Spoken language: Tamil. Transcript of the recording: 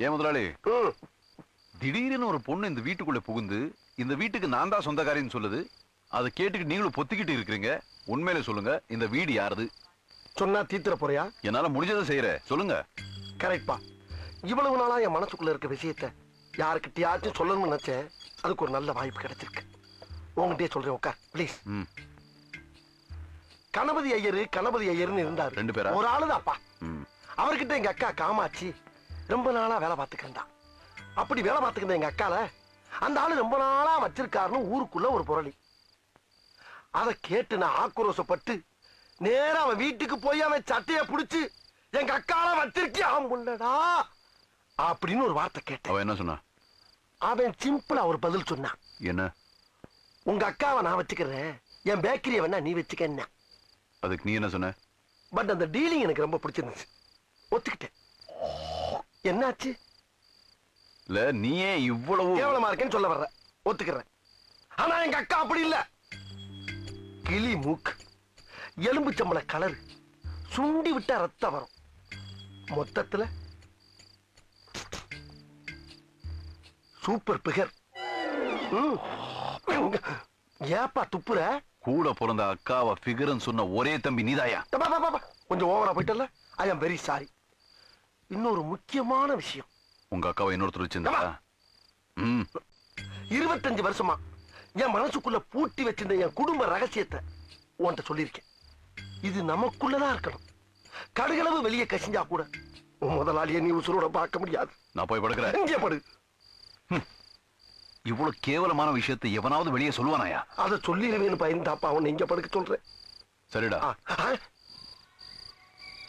ஏன் முதலாளி, திடீர்னு ஒரு பொண்ணு இந்த வீட்டுக்குள்ள புகுந்து இந்த வீட்டுக்கு நான் தான் சொந்தக்காரின்னு சொல்லுது. அதை கேட்டுக்கிட்டு நீங்களும் பொத்திக்கிட்டு இருக்கிறீங்க. உண்மையில சொல்லுங்க, இந்த வீடு யாருது? சொன்னா தீத்துற போறியா? என்னால முடிஞ்சதை செய்யற, சொல்லுங்க. கரெக்ட்பா. இவ்வளவு நாளா என் மனசுக்குள்ள இருக்க விஷயத்த யாருக்கிட்டயாச்சும் சொல்லணும்னு நினைச்சேன். அதுக்கு ஒரு நல்ல வாய்ப்பு கிடைச்சிருக்கு. உங்ககிட்டயே சொல்றேன், உட்கார் ப்ளீஸ். கணபதி ஐயர்னு இருந்தாரு. 2 பேரா? ஒரு ஆளுதான்ப்பா. அவர்கிட்ட எங்க அக்கா காமாட்சி ரொம்ப நாளா வேலை பார்த்துக்கிறா. அப்படி வேலை பார்த்துக்கிற எங்க அக்கால அந்த ஆளு ரொம்ப நாளா வச்சிருக்காருன்னு ஊருக்குள்ள ஒரு புரளி. அதை கேட்டு நான் ஆக்ரோஷப்பட்டு நேரா அவன் வீட்டுக்கு போய் அவன் சட்டையை புடிச்சு எங்க அக்கால வச்சிருக்கியா முன்னடா அப்படின்னு ஒரு வார்த்தை கேட்டேன். அவன் என்ன சொன்னா? அவன் சிம்பிளா ஒரு பதில் சொன்னான். என்ன? உங்க அக்காவை நான் வச்சுக்கிறேன், என் பேக்கரியை வேணா நீ வச்சுக்க. அதுக்கு நீ என்ன சொன்ன? பட் அந்த டீலிங் எனக்கு ரொம்ப பிடிச்சிருந்துச்சு, ஒத்துக்கிட்டேன். என்னாச்சு? இல்ல, நீ ஏன் இவ்வளவு கேவலமா இருக்கேன்னு சொல்ல வர்ற, ஒத்துக்கிறேன். ஆனா எங்க அக்கா அப்படி இல்ல. கிளி மூக்கு, எலும்பு சம்பள கலர், சுண்டி விட்டா ரத்தம் வரும். மொத்தத்துல சூப்பர் பிகர். ஏப்பா துப்புற? கூட பிறந்த அக்காவை ஃபிகர்னு சொன்ன ஒரே தம்பி நீதாயா? கொஞ்சம் ஓவரா போயிட்டல. ஐ அம் வெரி சாரி. இன்னொரு முக்கியமான விஷயம், உங்க அக்காவை இன்னொருத்தர் வச்சிருந்தா? 25 வருஷமா என் மனசுக்குள்ள பூட்டி வச்சிருந்த என் குடும்ப ரகசியத்தை உன்கிட்ட சொல்லியிருக்கேன். இது நமக்குள்ளதான் இருக்கணும். கடுகளவு வெளியே கசிஞ்சா கூட முதலாளியை நீ உசுரோட பார்க்க முடியாது. நான் போய் படுக்கிறேன். இங்கே படு. இவ்வளவு கேவலமான விஷயத்தை எவனாவது வெளியே சொல்லுவானாயா? அதை சொல்லிடுவேன்னு பயந்தாப்பா அவன் இங்க படுக்க சொல்றேன். சரிடா.